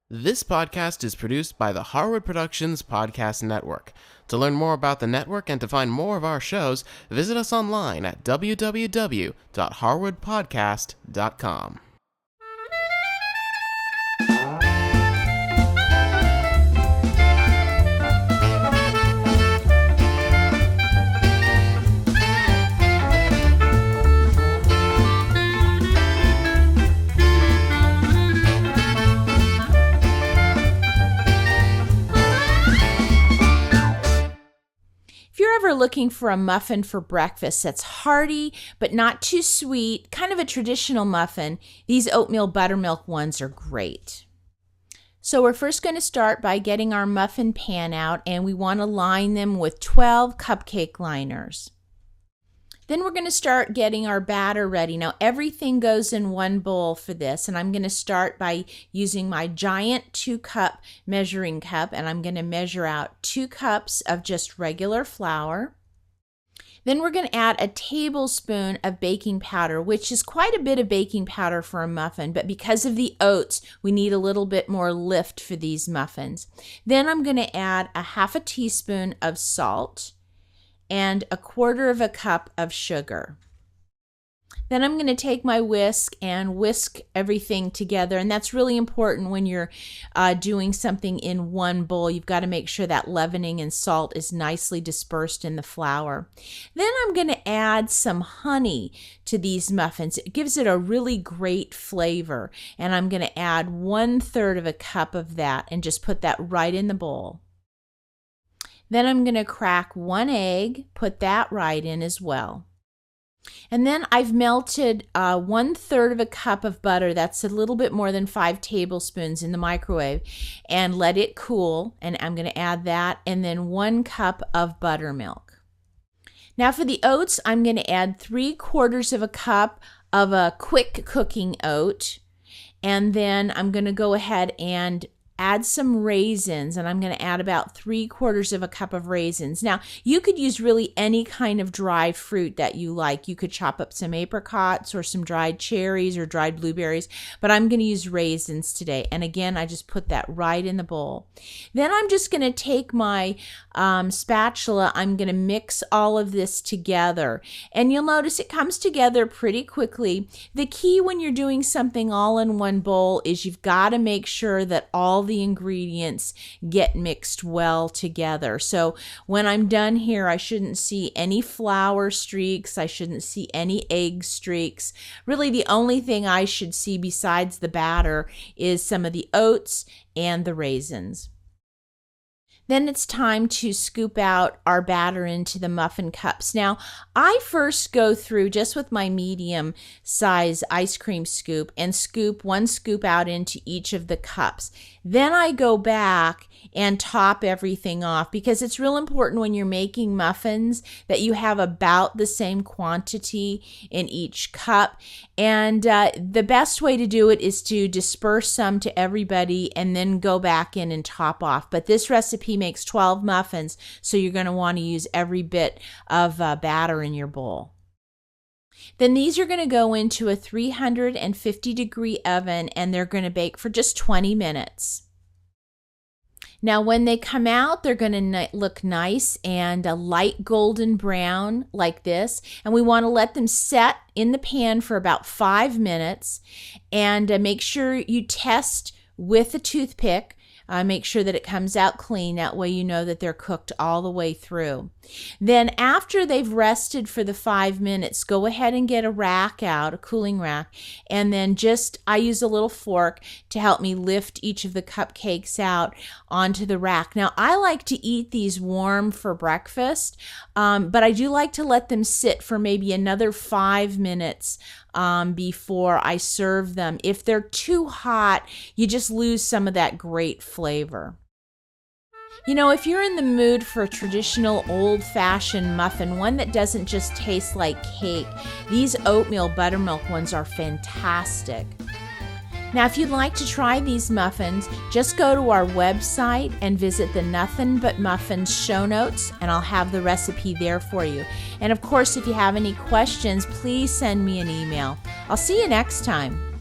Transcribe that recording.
This podcast is produced by the Harwood Productions Podcast Network. To learn more about the network and to find more of our shows, visit us online at www.harwoodpodcast.com. If you're ever looking for a muffin for breakfast that's hearty but not too sweet, kind of a traditional muffin, these oatmeal buttermilk ones are great. So we're first going to start by getting our muffin pan out, and we want to line them with 12 cupcake liners. Then we're going to start getting our batter ready. Now everything goes in one bowl for this, and I'm going to start by using my giant 2-cup measuring cup, and I'm going to measure out 2 cups of just regular flour. Then we're going to add a tablespoon of baking powder, which is quite a bit of baking powder for a muffin, but because of the oats, we need a little bit more lift for these muffins. Then I'm going to add a half a teaspoon of salt and a 1/4 cup of sugar. Then I'm going to take my whisk and whisk everything together, and that's really important when you're doing something in one bowl. You've got to make sure that leavening and salt is nicely dispersed in the flour. Then I'm going to add some honey to these muffins. It gives it a really great flavor, and I'm going to add 1/3 cup of that and just put that right in the bowl. Then I'm going to crack 1 egg, put that right in as well. And then I've melted 1/3 cup of butter, that's a little bit more than 5 tablespoons, in the microwave, and let it cool. And I'm going to add that, and then 1 cup of buttermilk. Now for the oats, I'm going to add 3/4 cup of a quick cooking oat. And then I'm going to go ahead and add some raisins, and I'm going to add about 3/4 cup of raisins. Now, you could use really any kind of dry fruit that you like. You could chop up some apricots or some dried cherries or dried blueberries, but I'm going to use raisins today. And again, I just put that right in the bowl. Then I'm just going to take my spatula. I'm going to mix all of this together. And you'll notice it comes together pretty quickly. The key when you're doing something all in one bowl is you've got to make sure that all the ingredients get mixed well together. So when I'm done here, I shouldn't see any flour streaks. I shouldn't see any egg streaks. Really, the only thing I should see besides the batter is some of the oats and the raisins. Then it's time to scoop out our batter into the muffin cups. Now, I first go through just with my medium size ice cream scoop and scoop 1 scoop out into each of the cups. Then I go back and top everything off, because it's real important when you're making muffins that you have about the same quantity in each cup. And the best way to do it is to disperse some to everybody and then go back in and top off. But this recipe makes 12 muffins, so you're going to want to use every bit of batter in your bowl. Then these are going to go into a 350-degree oven, and they're going to bake for just 20 minutes. Now, when they come out, they're going to look nice and a light golden brown like this. And we want to let them set in the pan for about 5 minutes. And make sure you test with a toothpick. Make sure that it comes out clean. That way you know that they're cooked all the way through. Then after they've rested for the 5 minutes, go ahead and get a rack out, a cooling rack, and then I use a little fork to help me lift each of the cupcakes out onto the rack. Now, I like to eat these warm for breakfast, but I do like to let them sit for maybe another 5 minutes before I serve them. If they're too hot, you just lose some of that great flavor. You know, if you're in the mood for a traditional old-fashioned muffin, one that doesn't just taste like cake, these oatmeal buttermilk ones are fantastic. Now, if you'd like to try these muffins, just go to our website and visit the Nothin But Muffins show notes, and I'll have the recipe there for you. And of course, if you have any questions, please send me an email. I'll see you next time.